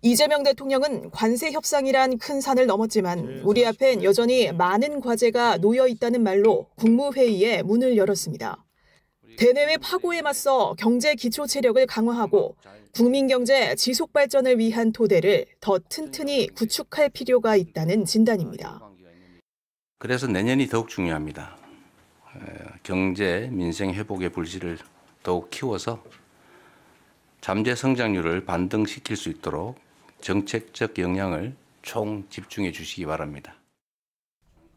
이재명 대통령은 관세 협상이란 큰 산을 넘었지만 우리 앞엔 여전히 많은 과제가 놓여 있다는 말로 국무회의에 문을 열었습니다. 대내외 파고에 맞서 경제 기초 체력을 강화하고 국민 경제 지속 발전을 위한 토대를 더 튼튼히 구축할 필요가 있다는 진단입니다. 그래서 내년이 더욱 중요합니다. 경제, 민생 회복의 불씨를 더욱 키워서 잠재 성장률을 반등시킬 수 있도록 정책적 역량을 총 집중해 주시기 바랍니다.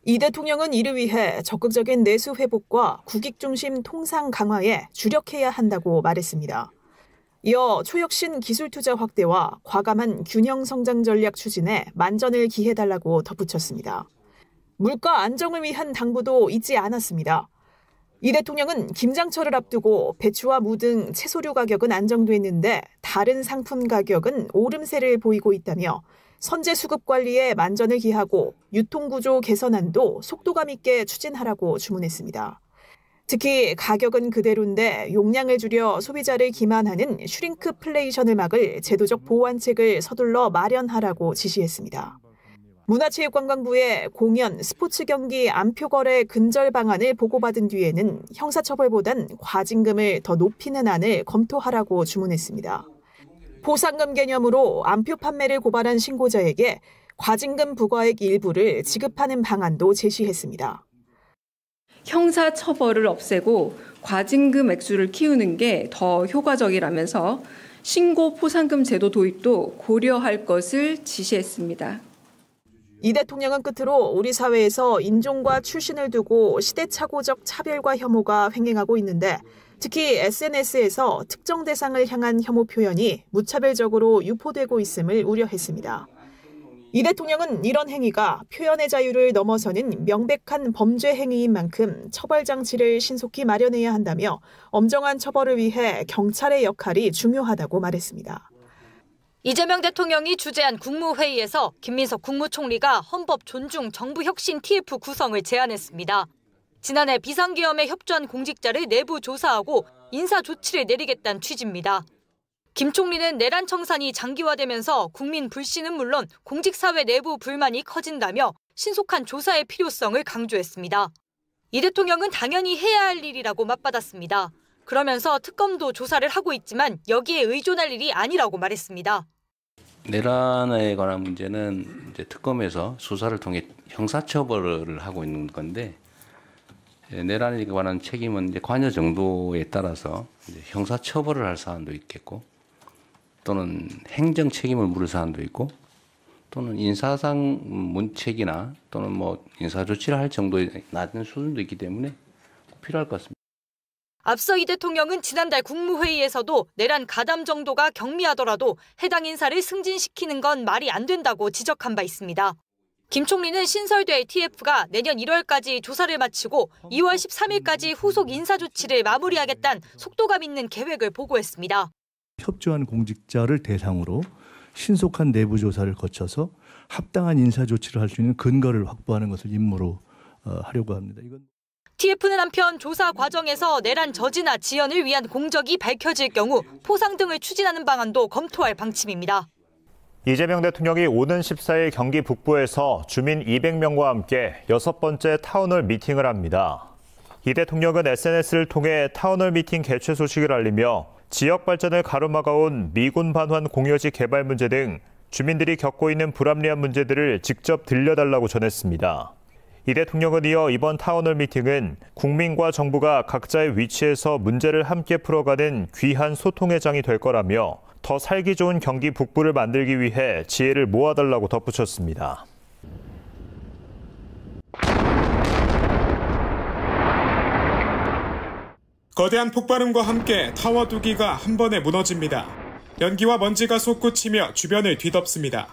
이 대통령은 이를 위해 적극적인 내수 회복과 국익 중심 통상 강화에 주력해야 한다고 말했습니다. 이어 초혁신 기술 투자 확대와 과감한 균형 성장 전략 추진에 만전을 기해달라고 덧붙였습니다. 물가 안정을 위한 당부도 잊지 않았습니다. 이 대통령은 김장철을 앞두고 배추와 무 등 채소류 가격은 안정됐는데 다른 상품 가격은 오름세를 보이고 있다며 선제 수급 관리에 만전을 기하고 유통구조 개선안도 속도감 있게 추진하라고 주문했습니다. 특히 가격은 그대로인데 용량을 줄여 소비자를 기만하는 슈링크플레이션을 막을 제도적 보완책을 서둘러 마련하라고 지시했습니다. 문화체육관광부의 공연, 스포츠 경기 안표 거래 근절 방안을 보고받은 뒤에는 형사처벌보단 과징금을 더 높이는 안을 검토하라고 주문했습니다. 보상금 개념으로 안표 판매를 고발한 신고자에게 과징금 부과액 일부를 지급하는 방안도 제시했습니다. 형사처벌을 없애고 과징금 액수를 키우는 게 더 효과적이라면서 신고 포상금 제도 도입도 고려할 것을 지시했습니다. 이 대통령은 끝으로 우리 사회에서 인종과 출신을 두고 시대착오적 차별과 혐오가 횡행하고 있는데 특히 SNS에서 특정 대상을 향한 혐오 표현이 무차별적으로 유포되고 있음을 우려했습니다. 이 대통령은 이런 행위가 표현의 자유를 넘어서는 명백한 범죄 행위인 만큼 처벌 장치를 신속히 마련해야 한다며 엄정한 처벌을 위해 경찰의 역할이 중요하다고 말했습니다. 이재명 대통령이 주재한 국무회의에서 김민석 국무총리가 헌법 존중 정부 혁신 TF 구성을 제안했습니다. 지난해 비상계엄에 협조한 공직자를 내부 조사하고 인사 조치를 내리겠다는 취지입니다. 김 총리는 내란 청산이 장기화되면서 국민 불신은 물론 공직사회 내부 불만이 커진다며 신속한 조사의 필요성을 강조했습니다. 이 대통령은 당연히 해야 할 일이라고 맞받았습니다. 그러면서 특검도 조사를 하고 있지만 여기에 의존할 일이 아니라고 말했습니다. 내란에 관한 문제는 이제 특검에서 수사를 통해 형사처벌을 하고 있는 건데 내란에 관한 책임은 이제 관여 정도에 따라서 이제 형사처벌을 할 사안도 있겠고 또는 행정 책임을 물을 사안도 있고 또는 인사상 문책이나 또는 뭐 인사 조치를 할 정도의 낮은 수준도 있기 때문에 필요할 것 같습니다. 앞서 이 대통령은 지난달 국무회의에서도 내란 가담 정도가 경미하더라도 해당 인사를 승진시키는 건 말이 안 된다고 지적한 바 있습니다. 김 총리는 신설될 TF가 내년 1월까지 조사를 마치고 2월 13일까지 후속 인사 조치를 마무리하겠다는 속도감 있는 계획을 보고했습니다. 협조한 공직자를 대상으로 신속한 내부 조사를 거쳐서 합당한 인사 조치를 할 수 있는 근거를 확보하는 것을 임무로 하려고 합니다. TF는 한편 조사 과정에서 내란 저지나 지연을 위한 공적이 밝혀질 경우 포상 등을 추진하는 방안도 검토할 방침입니다. 이재명 대통령이 오는 14일 경기 북부에서 주민 200명과 함께 6번째 타운홀 미팅을 합니다. 이 대통령은 SNS를 통해 타운홀 미팅 개최 소식을 알리며 지역 발전을 가로막아온 미군 반환 공여지 개발 문제 등 주민들이 겪고 있는 불합리한 문제들을 직접 들려달라고 전했습니다. 이 대통령은 이어 이번 타운홀 미팅은 국민과 정부가 각자의 위치에서 문제를 함께 풀어가는 귀한 소통의 장이 될 거라며 더 살기 좋은 경기 북부를 만들기 위해 지혜를 모아달라고 덧붙였습니다. 거대한 폭발음과 함께 타워 2기가 한 번에 무너집니다. 연기와 먼지가 솟구치며 주변을 뒤덮습니다.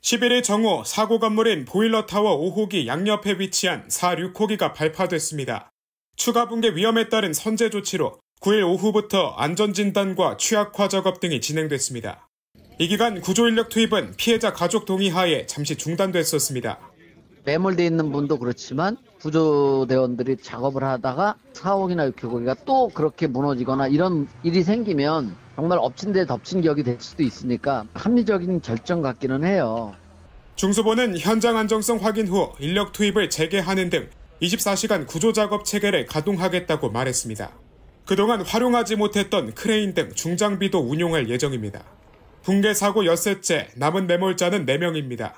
11일 정오 사고 건물인 보일러타워 5호기 양옆에 위치한 4-6호기가 발파됐습니다. 추가 붕괴 위험에 따른 선제 조치로 9일 오후부터 안전진단과 취약화 작업 등이 진행됐습니다. 이 기간 구조인력 투입은 피해자 가족 동의하에 잠시 중단됐었습니다. 매몰돼 있는 분도 그렇지만 구조대원들이 작업을 하다가 4호기나 6호기가 또 그렇게 무너지거나 이런 일이 생기면 정말 엎친 데 덮친 격이 될 수도 있으니까 합리적인 결정 같기는 해요. 중수본은 현장 안정성 확인 후 인력 투입을 재개하는 등 24시간 구조작업 체계를 가동하겠다고 말했습니다. 그동안 활용하지 못했던 크레인 등 중장비도 운용할 예정입니다. 붕괴 사고 엿새째 남은 매몰자는 4명입니다.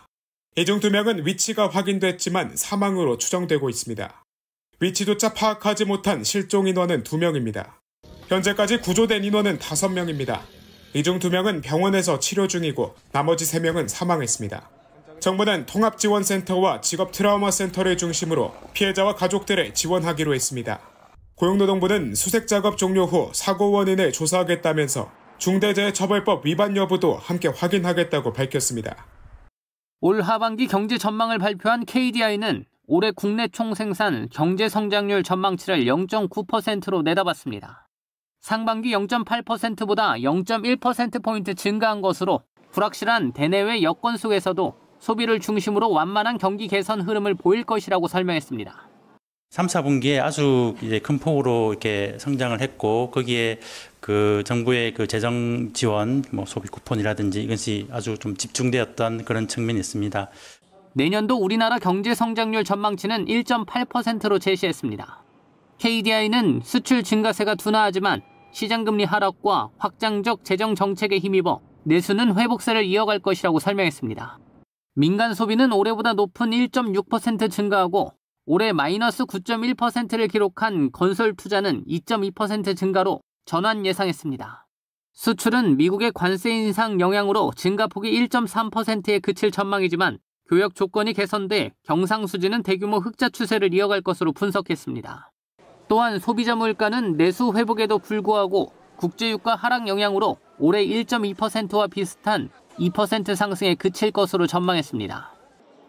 이 중 2명은 위치가 확인됐지만 사망으로 추정되고 있습니다. 위치조차 파악하지 못한 실종 인원은 2명입니다. 현재까지 구조된 인원은 5명입니다. 이 중 2명은 병원에서 치료 중이고 나머지 3명은 사망했습니다. 정부는 통합지원센터와 직업트라우마센터를 중심으로 피해자와 가족들을 지원하기로 했습니다. 고용노동부는 수색작업 종료 후 사고 원인을 조사하겠다면서 중대재해처벌법 위반 여부도 함께 확인하겠다고 밝혔습니다. 올 하반기 경제 전망을 발표한 KDI는 올해 국내 총생산 경제 성장률 전망치를 0.9%로 내다봤습니다. 상반기 0.8%보다 0.1%포인트 증가한 것으로 불확실한 대내외 여건 속에서도 소비를 중심으로 완만한 경기 개선 흐름을 보일 것이라고 설명했습니다. 3, 4분기에 아주 이제 큰 폭으로 이렇게 성장을 했고 거기에 그 정부의 그 재정 지원, 소비 쿠폰이라든지 이것이 아주 좀 집중되었던 그런 측면이 있습니다. 내년도 우리나라 경제 성장률 전망치는 1.8%로 제시했습니다. KDI는 수출 증가세가 둔화하지만 시장금리 하락과 확장적 재정 정책에 힘입어 내수는 회복세를 이어갈 것이라고 설명했습니다. 민간 소비는 올해보다 높은 1.6% 증가하고 올해 마이너스 9.1%를 기록한 건설 투자는 2.2% 증가로 전환 예상했습니다. 수출은 미국의 관세 인상 영향으로 증가폭이 1.3%에 그칠 전망이지만 교역 조건이 개선돼 경상수지는 대규모 흑자 추세를 이어갈 것으로 분석했습니다. 또한 소비자 물가는 내수 회복에도 불구하고 국제유가 하락 영향으로 올해 1.2%와 비슷한 2% 상승에 그칠 것으로 전망했습니다.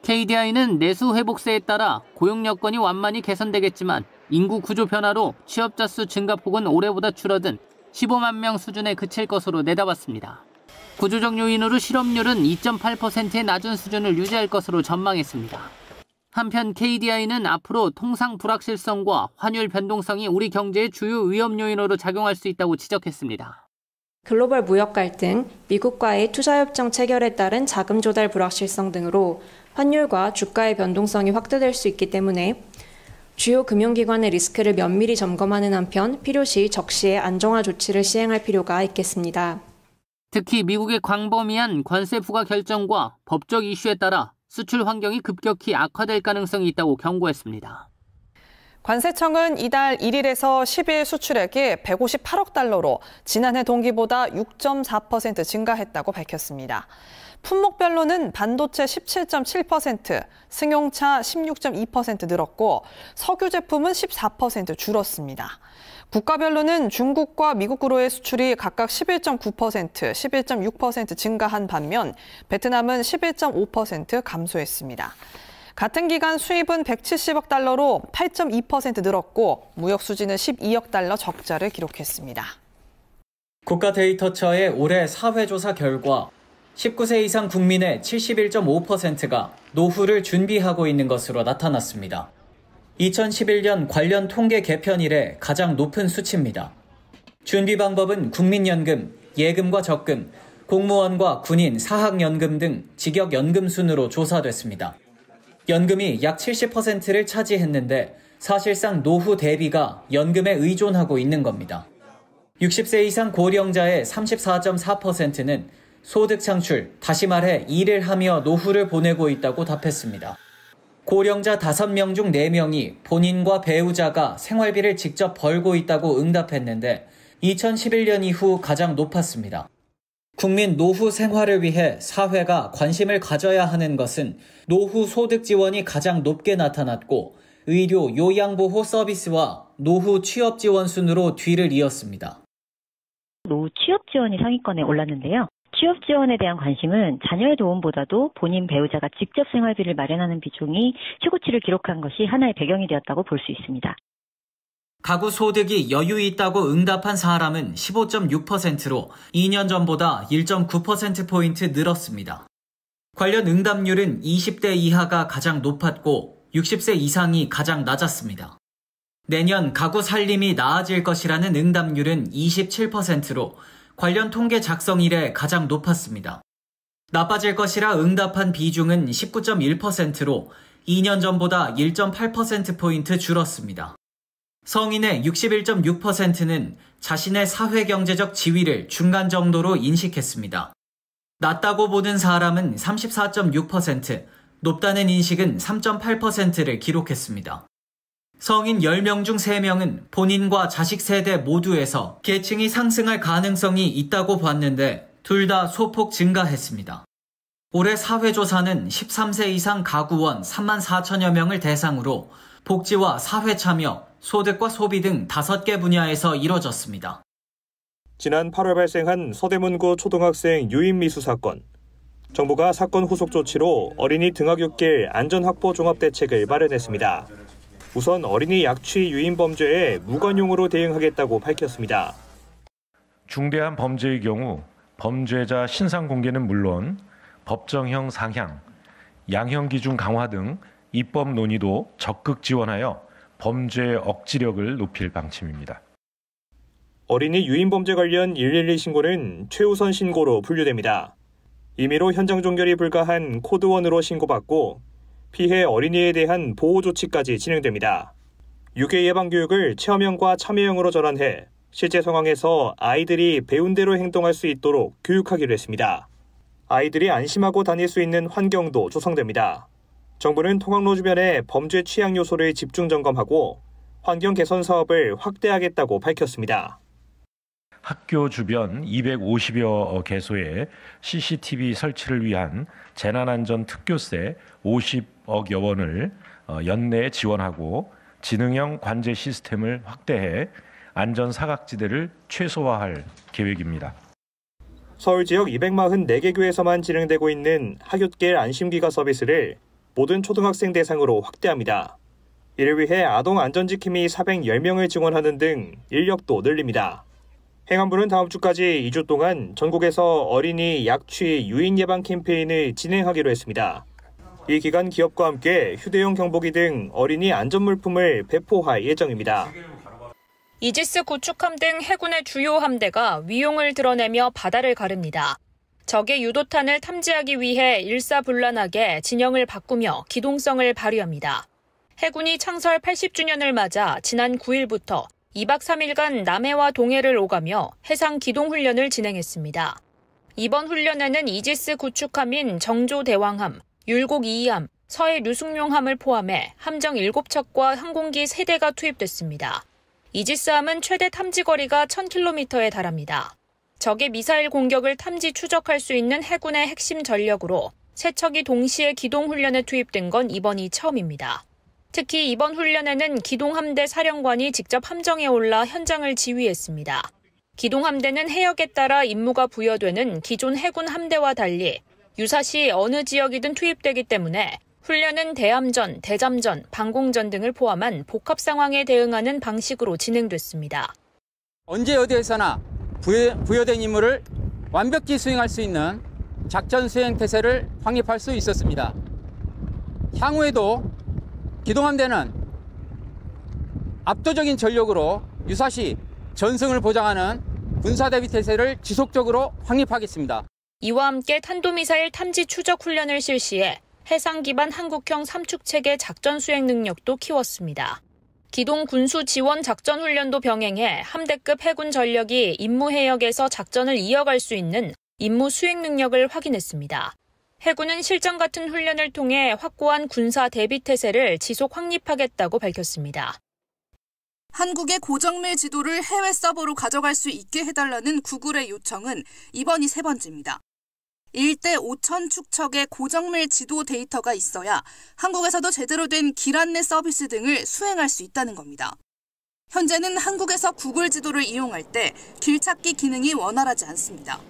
KDI는 내수 회복세에 따라 고용 여건이 완만히 개선되겠지만 인구 구조 변화로 취업자 수 증가폭은 올해보다 줄어든 15만 명 수준에 그칠 것으로 내다봤습니다. 구조적 요인으로 실업률은 2.8%의 낮은 수준을 유지할 것으로 전망했습니다. 한편 KDI는 앞으로 통상 불확실성과 환율 변동성이 우리 경제의 주요 위험 요인으로 작용할 수 있다고 지적했습니다. 글로벌 무역 갈등, 미국과의 투자협정 체결에 따른 자금 조달 불확실성 등으로 환율과 주가의 변동성이 확대될 수 있기 때문에 주요 금융기관의 리스크를 면밀히 점검하는 한편 필요시 적시에 안정화 조치를 시행할 필요가 있겠습니다. 특히 미국의 광범위한 관세 부과 결정과 법적 이슈에 따라 수출 환경이 급격히 악화될 가능성이 있다고 경고했습니다. 관세청은 이달 1일에서 10일 수출액이 158억 달러로 지난해 동기보다 6.4% 증가했다고 밝혔습니다. 품목별로는 반도체 17.7%, 승용차 16.2% 늘었고 석유 제품은 14% 줄었습니다. 국가별로는 중국과 미국으로의 수출이 각각 11.9%, 11.6% 증가한 반면 베트남은 11.5% 감소했습니다. 같은 기간 수입은 170억 달러로 8.2% 늘었고 무역 수지는 12억 달러 적자를 기록했습니다. 국가데이터처의 올해 사회조사 결과 19세 이상 국민의 71.5%가 노후를 준비하고 있는 것으로 나타났습니다. 2011년 관련 통계 개편 이래 가장 높은 수치입니다. 준비 방법은 국민연금, 예금과 적금, 공무원과 군인, 사학연금 등 직역연금 순으로 조사됐습니다. 연금이 약 70%를 차지했는데 사실상 노후 대비가 연금에 의존하고 있는 겁니다. 60세 이상 고령자의 34.4%는 소득 창출, 다시 말해 일을 하며 노후를 보내고 있다고 답했습니다. 고령자 5명 중 4명이 본인과 배우자가 생활비를 직접 벌고 있다고 응답했는데 2011년 이후 가장 높았습니다. 국민 노후 생활을 위해 사회가 관심을 가져야 하는 것은 노후 소득 지원이 가장 높게 나타났고 의료, 요양보호 서비스와 노후 취업 지원 순으로 뒤를 이었습니다. 노후 취업 지원이 상위권에 올랐는데요. 취업 지원에 대한 관심은 자녀의 도움보다도 본인 배우자가 직접 생활비를 마련하는 비중이 최고치를 기록한 것이 하나의 배경이 되었다고 볼 수 있습니다. 가구 소득이 여유 있다고 응답한 사람은 15.6%로 2년 전보다 1.9%포인트 늘었습니다. 관련 응답률은 20대 이하가 가장 높았고 60세 이상이 가장 낮았습니다. 내년 가구 살림이 나아질 것이라는 응답률은 27%로 관련 통계 작성 이래 가장 높았습니다. 나빠질 것이라 응답한 비중은 19.1%로 2년 전보다 1.8%포인트 줄었습니다. 성인의 61.6%는 자신의 사회경제적 지위를 중간 정도로 인식했습니다. 낮다고 보는 사람은 34.6%, 높다는 인식은 3.8%를 기록했습니다. 성인 10명 중 3명은 본인과 자식 세대 모두에서 계층이 상승할 가능성이 있다고 봤는데 둘 다 소폭 증가했습니다. 올해 사회조사는 13세 이상 가구원 3만 4천여 명을 대상으로 복지와 사회참여, 소득과 소비 등 5개 분야에서 이뤄졌습니다. 지난 8월 발생한 서대문구 초등학생 유인미수 사건. 정부가 사건 후속 조치로 어린이 등하굣길 안전확보 종합대책을 마련했습니다. 우선 어린이 약취 유인 범죄에 무관용으로 대응하겠다고 밝혔습니다. 중대한 범죄의 경우 범죄자 신상 공개는 물론 법정형 상향, 양형 기준 강화 등 입법 논의도 적극 지원하여 범죄 억지력을 높일 방침입니다. 어린이 유인 범죄 관련 112 신고는 최우선 신고로 분류됩니다. 임의로 현장 종결이 불가한 코드1으로 신고받고 피해 어린이에 대한 보호 조치까지 진행됩니다. 유괴 예방 교육을 체험형과 참여형으로 전환해 실제 상황에서 아이들이 배운 대로 행동할 수 있도록 교육하기로 했습니다. 아이들이 안심하고 다닐 수 있는 환경도 조성됩니다. 정부는 통학로 주변의 범죄 취약 요소를 집중 점검하고 환경 개선 사업을 확대하겠다고 밝혔습니다. 학교 주변 250여 개소에 CCTV 설치를 위한 재난안전 특교세 50억여 원을 연내에 지원하고 지능형 관제 시스템을 확대해 안전 사각지대를 최소화할 계획입니다. 서울 지역 244개 교에서만 진행되고 있는 하굣길 안심기가 서비스를 모든 초등학생 대상으로 확대합니다. 이를 위해 아동안전지킴이 410명을 증원하는 등 인력도 늘립니다. 행안부는 다음 주까지 2주 동안 전국에서 어린이 약취 유인 예방 캠페인을 진행하기로 했습니다. 이 기간 기업과 함께 휴대용 경보기 등 어린이 안전물품을 배포할 예정입니다. 이지스 구축함 등 해군의 주요 함대가 위용을 드러내며 바다를 가릅니다. 적의 유도탄을 탐지하기 위해 일사불란하게 진영을 바꾸며 기동성을 발휘합니다. 해군이 창설 80주년을 맞아 지난 9일부터 2박 3일간 남해와 동해를 오가며 해상 기동훈련을 진행했습니다. 이번 훈련에는 이지스 구축함인 정조대왕함, 율곡 2함, 서해 류승룡함을 포함해 함정 7척과 항공기 3대가 투입됐습니다. 이지스함은 최대 탐지거리가 1000km에 달합니다. 적의 미사일 공격을 탐지 추적할 수 있는 해군의 핵심 전력으로 3척이 동시에 기동훈련에 투입된 건 이번이 처음입니다. 특히 이번 훈련에는 기동함대 사령관이 직접 함정에 올라 현장을 지휘했습니다. 기동함대는 해역에 따라 임무가 부여되는 기존 해군 함대와 달리 유사시 어느 지역이든 투입되기 때문에 훈련은 대함전, 대잠전, 방공전 등을 포함한 복합 상황에 대응하는 방식으로 진행됐습니다. 언제 어디에서나 부여된 임무를 완벽히 수행할 수 있는 작전 수행 태세를 확립할 수 있었습니다. 향후에도 기동함대는 압도적인 전력으로 유사시 전승을 보장하는 군사대비 태세를 지속적으로 확립하겠습니다. 이와 함께 탄도미사일 탐지 추적 훈련을 실시해 해상 기반 한국형 삼축체계 작전 수행 능력도 키웠습니다. 기동 군수 지원 작전 훈련도 병행해 함대급 해군 전력이 임무 해역에서 작전을 이어갈 수 있는 임무 수행 능력을 확인했습니다. 해군은 실전 같은 훈련을 통해 확고한 군사 대비 태세를 지속 확립하겠다고 밝혔습니다. 한국의 고정밀 지도를 해외 서버로 가져갈 수 있게 해달라는 구글의 요청은 이번이 3번째입니다. 1대 5천 축척의 고정밀 지도 데이터가 있어야 한국에서도 제대로 된 길 안내 서비스 등을 수행할 수 있다는 겁니다. 현재는 한국에서 구글 지도를 이용할 때 길찾기 기능이 원활하지 않습니다.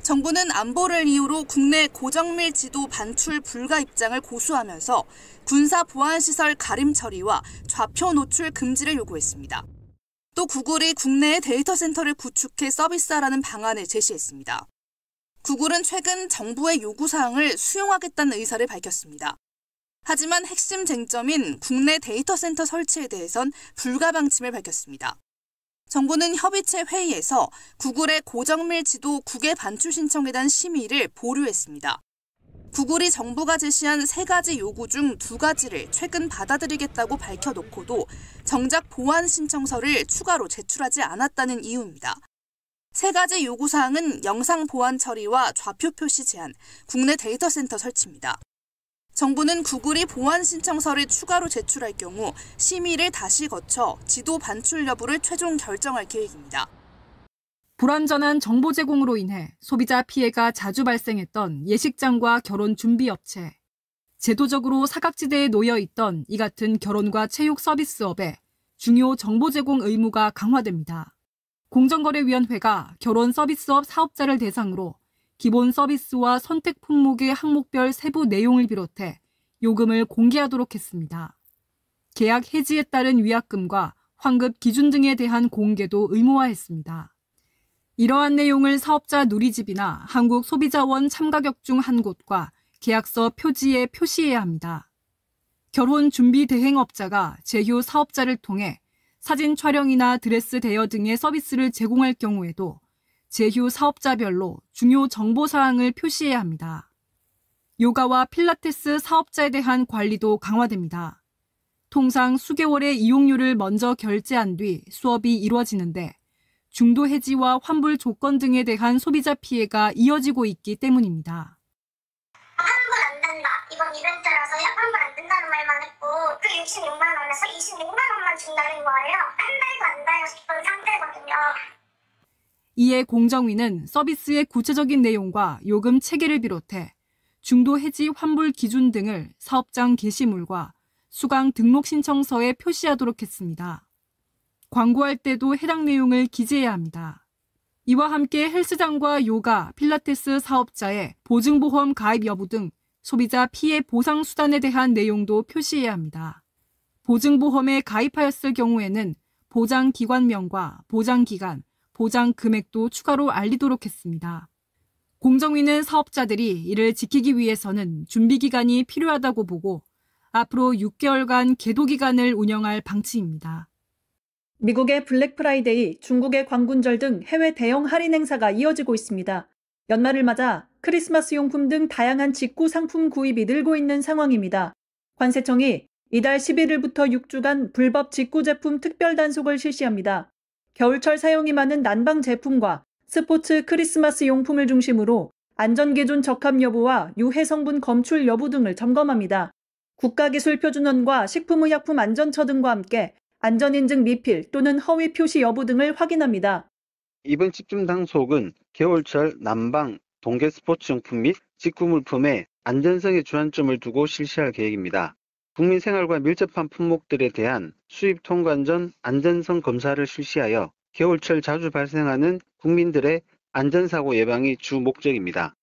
정부는 안보를 이유로 국내 고정밀 지도 반출 불가 입장을 고수하면서 군사 보안시설 가림 처리와 좌표 노출 금지를 요구했습니다. 또 구글이 국내에 데이터 센터를 구축해 서비스하라는 방안을 제시했습니다. 구글은 최근 정부의 요구사항을 수용하겠다는 의사를 밝혔습니다. 하지만 핵심 쟁점인 국내 데이터 센터 설치에 대해선 불가 방침을 밝혔습니다. 정부는 협의체 회의에서 구글의 고정밀 지도 국외 반출 신청에 대한 심의를 보류했습니다. 구글이 정부가 제시한 3가지 요구 중 2가지를 최근 받아들이겠다고 밝혀놓고도 정작 보완 신청서를 추가로 제출하지 않았다는 이유입니다. 3가지 요구사항은 영상 보안 처리와 좌표 표시 제한, 국내 데이터 센터 설치입니다. 정부는 구글이 보완 신청서를 추가로 제출할 경우 심의를 다시 거쳐 지도 반출 여부를 최종 결정할 계획입니다. 불완전한 정보 제공으로 인해 소비자 피해가 자주 발생했던 예식장과 결혼 준비 업체. 제도적으로 사각지대에 놓여 있던 이 같은 결혼과 체육 서비스업에 중요 정보 제공 의무가 강화됩니다. 공정거래위원회가 결혼 서비스업 사업자를 대상으로 기본 서비스와 선택 품목의 항목별 세부 내용을 비롯해 요금을 공개하도록 했습니다. 계약 해지에 따른 위약금과 환급 기준 등에 대한 공개도 의무화했습니다. 이러한 내용을 사업자 누리집이나 한국소비자원 참가격 중 한 곳과 계약서 표지에 표시해야 합니다. 결혼 준비 대행업자가 제휴 사업자를 통해 사진 촬영이나 드레스 대여 등의 서비스를 제공할 경우에도 제휴 사업자별로 중요 정보사항을 표시해야 합니다. 요가와 필라테스 사업자에 대한 관리도 강화됩니다. 통상 수개월의 이용료를 먼저 결제한 뒤 수업이 이루어지는데 중도 해지와 환불 조건 등에 대한 소비자 피해가 이어지고 있기 때문입니다. 환불 안 된다. 이번 이벤트라서 환불 안 된다는 말만 했고 그 66만 원에서 26만 원만 준다는 거예요. 한 달도 안 달려 싶은 상태거든요. 이에 공정위는 서비스의 구체적인 내용과 요금 체계를 비롯해 중도 해지 환불 기준 등을 사업장 게시물과 수강 등록 신청서에 표시하도록 했습니다. 광고할 때도 해당 내용을 기재해야 합니다. 이와 함께 헬스장과 요가, 필라테스 사업자의 보증보험 가입 여부 등 소비자 피해 보상 수단에 대한 내용도 표시해야 합니다. 보증보험에 가입하였을 경우에는 보장기관명과 보장기간, 보장 금액도 추가로 알리도록 했습니다. 공정위는 사업자들이 이를 지키기 위해서는 준비기간이 필요하다고 보고 앞으로 6개월간 계도기간을 운영할 방침입니다. 미국의 블랙 프라이데이, 중국의 광군절 등 해외 대형 할인 행사가 이어지고 있습니다. 연말을 맞아 크리스마스 용품 등 다양한 직구 상품 구입이 늘고 있는 상황입니다. 관세청이 이달 11일부터 6주간 불법 직구 제품 특별 단속을 실시합니다. 겨울철 사용이 많은 난방 제품과 스포츠 크리스마스 용품을 중심으로 안전기준 적합 여부와 유해 성분 검출 여부 등을 점검합니다. 국가기술표준원과 식품의약품안전처 등과 함께 안전인증 미필 또는 허위 표시 여부 등을 확인합니다. 이번 집중 단속은 겨울철 난방, 동계 스포츠용품 및 직구물품의 안전성에 주안점을 두고 실시할 계획입니다. 국민 생활과 밀접한 품목들에 대한 수입 통관 전 안전성 검사를 실시하여 겨울철 자주 발생하는 국민들의 안전사고 예방이 주 목적입니다.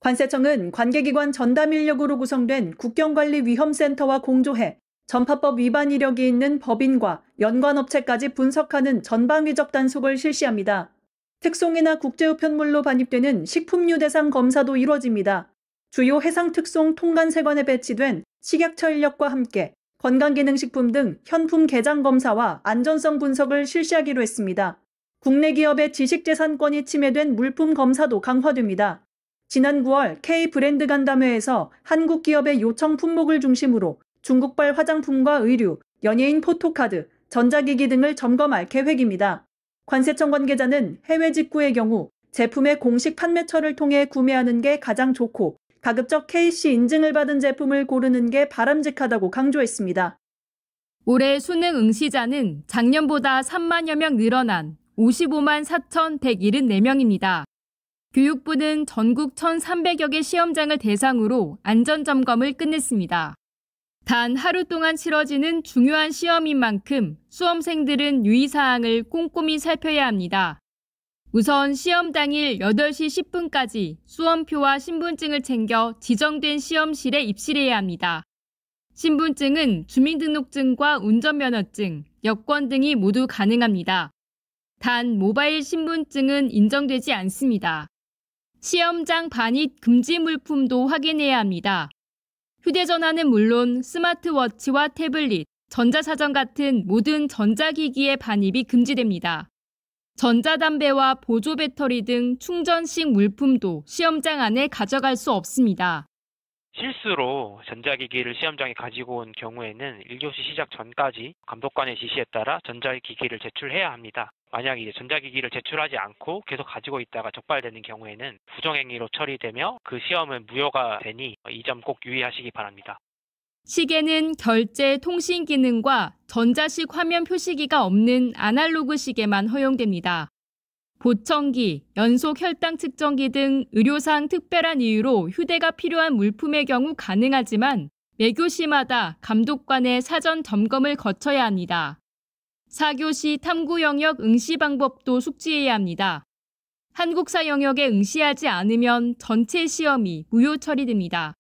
관세청은 관계기관 전담 인력으로 구성된 국경관리위험센터와 공조해 전파법 위반 이력이 있는 법인과 연관업체까지 분석하는 전방위적 단속을 실시합니다. 특송이나 국제우편물로 반입되는 식품류 대상 검사도 이루어집니다. 주요 해상특송 통관세관에 배치된 식약처 인력과 함께 건강기능식품 등 현품 개장 검사와 안전성 분석을 실시하기로 했습니다. 국내 기업의 지식재산권이 침해된 물품 검사도 강화됩니다. 지난 9월 K브랜드 간담회에서 한국 기업의 요청 품목을 중심으로 중국발 화장품과 의류, 연예인 포토카드, 전자기기 등을 점검할 계획입니다. 관세청 관계자는 해외 직구의 경우 제품의 공식 판매처를 통해 구매하는 게 가장 좋고 가급적 KC 인증을 받은 제품을 고르는 게 바람직하다고 강조했습니다. 올해 수능 응시자는 작년보다 3만여 명 늘어난 55만 4,174명입니다. 교육부는 전국 1,300여 개 시험장을 대상으로 안전점검을 끝냈습니다. 단 하루 동안 치러지는 중요한 시험인 만큼 수험생들은 유의사항을 꼼꼼히 살펴야 합니다. 우선 시험 당일 8시 10분까지 수험표와 신분증을 챙겨 지정된 시험실에 입실해야 합니다. 신분증은 주민등록증과 운전면허증, 여권 등이 모두 가능합니다. 단 모바일 신분증은 인정되지 않습니다. 시험장 반입 금지 물품도 확인해야 합니다. 휴대전화는 물론 스마트워치와 태블릿, 전자사전 같은 모든 전자기기의 반입이 금지됩니다. 전자담배와 보조배터리 등 충전식 물품도 시험장 안에 가져갈 수 없습니다. 실수로 전자기기를 시험장에 가지고 온 경우에는 1교시 시작 전까지 감독관의 지시에 따라 전자기기를 제출해야 합니다. 만약 이제 전자기기를 제출하지 않고 계속 가지고 있다가 적발되는 경우에는 부정행위로 처리되며 그 시험은 무효가 되니 이 점 꼭 유의하시기 바랍니다. 시계는 결제 통신 기능과 전자식 화면 표시기가 없는 아날로그 시계만 허용됩니다. 보청기, 연속 혈당 측정기 등 의료상 특별한 이유로 휴대가 필요한 물품의 경우 가능하지만 매교시마다 감독관의 사전 점검을 거쳐야 합니다. 4교시 탐구 영역 응시 방법도 숙지해야 합니다. 한국사 영역에 응시하지 않으면 전체 시험이 무효 처리됩니다.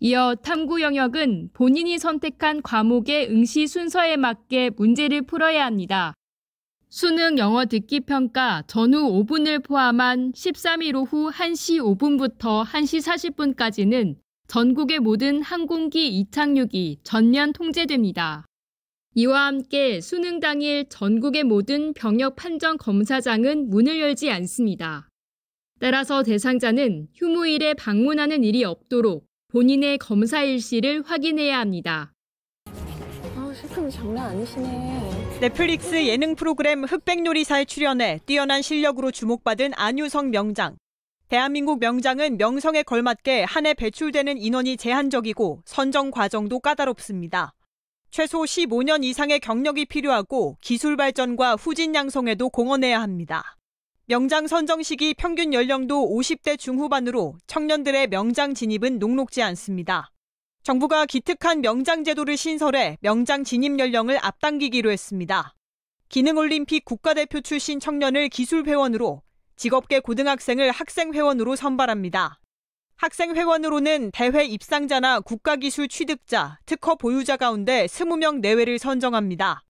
이어 탐구 영역은 본인이 선택한 과목의 응시 순서에 맞게 문제를 풀어야 합니다. 수능 영어 듣기 평가 전후 5분을 포함한 13일 오후 1시 5분부터 1시 40분까지는 전국의 모든 항공기 이착륙이 전면 통제됩니다. 이와 함께 수능 당일 전국의 모든 병역 판정 검사장은 문을 열지 않습니다. 따라서 대상자는 휴무일에 방문하는 일이 없도록 본인의 검사 일시를 확인해야 합니다. 실컷 장난 아니시네. 넷플릭스 예능 프로그램 흑백요리사에 출연해 뛰어난 실력으로 주목받은 안유성 명장. 대한민국 명장은 명성에 걸맞게 한 해 배출되는 인원이 제한적이고 선정 과정도 까다롭습니다. 최소 15년 이상의 경력이 필요하고 기술 발전과 후진 양성에도 공헌해야 합니다. 명장 선정 시기 평균 연령도 50대 중후반으로 청년들의 명장 진입은 녹록지 않습니다. 정부가 기특한 명장 제도를 신설해 명장 진입 연령을 앞당기기로 했습니다. 기능올림픽 국가대표 출신 청년을 기술회원으로, 직업계 고등학생을 학생회원으로 선발합니다. 학생회원으로는 대회 입상자나 국가기술 취득자, 특허 보유자 가운데 20명 내외를 선정합니다.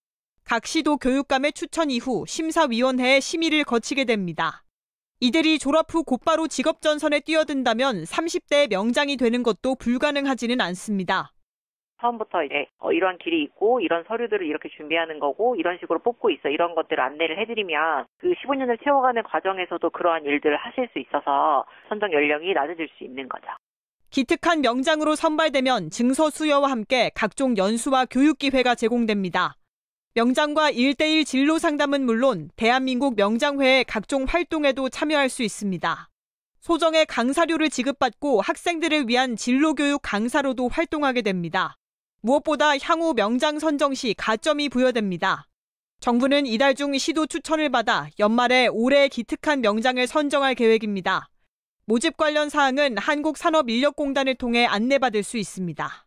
각 시도 교육감의 추천 이후 심사위원회의 심의를 거치게 됩니다. 이들이 졸업 후 곧바로 직업전선에 뛰어든다면 30대의 명장이 되는 것도 불가능하지는 않습니다. 처음부터 이제 이런 길이 있고 이런 서류들을 이렇게 준비하는 거고 이런 식으로 뽑고 있어 이런 것들을 안내를 해드리면 그 15년을 채워가는 과정에서도 그러한 일들을 하실 수 있어서 선정 연령이 낮아질 수 있는 거죠. 기특한 명장으로 선발되면 증서 수여와 함께 각종 연수와 교육 기회가 제공됩니다. 명장과 1대1 진로 상담은 물론 대한민국 명장회의 각종 활동에도 참여할 수 있습니다. 소정의 강사료를 지급받고 학생들을 위한 진로교육 강사로도 활동하게 됩니다. 무엇보다 향후 명장 선정 시 가점이 부여됩니다. 정부는 이달 중 시도 추천을 받아 연말에 올해 기특한 명장을 선정할 계획입니다. 모집 관련 사항은 한국산업인력공단을 통해 안내받을 수 있습니다.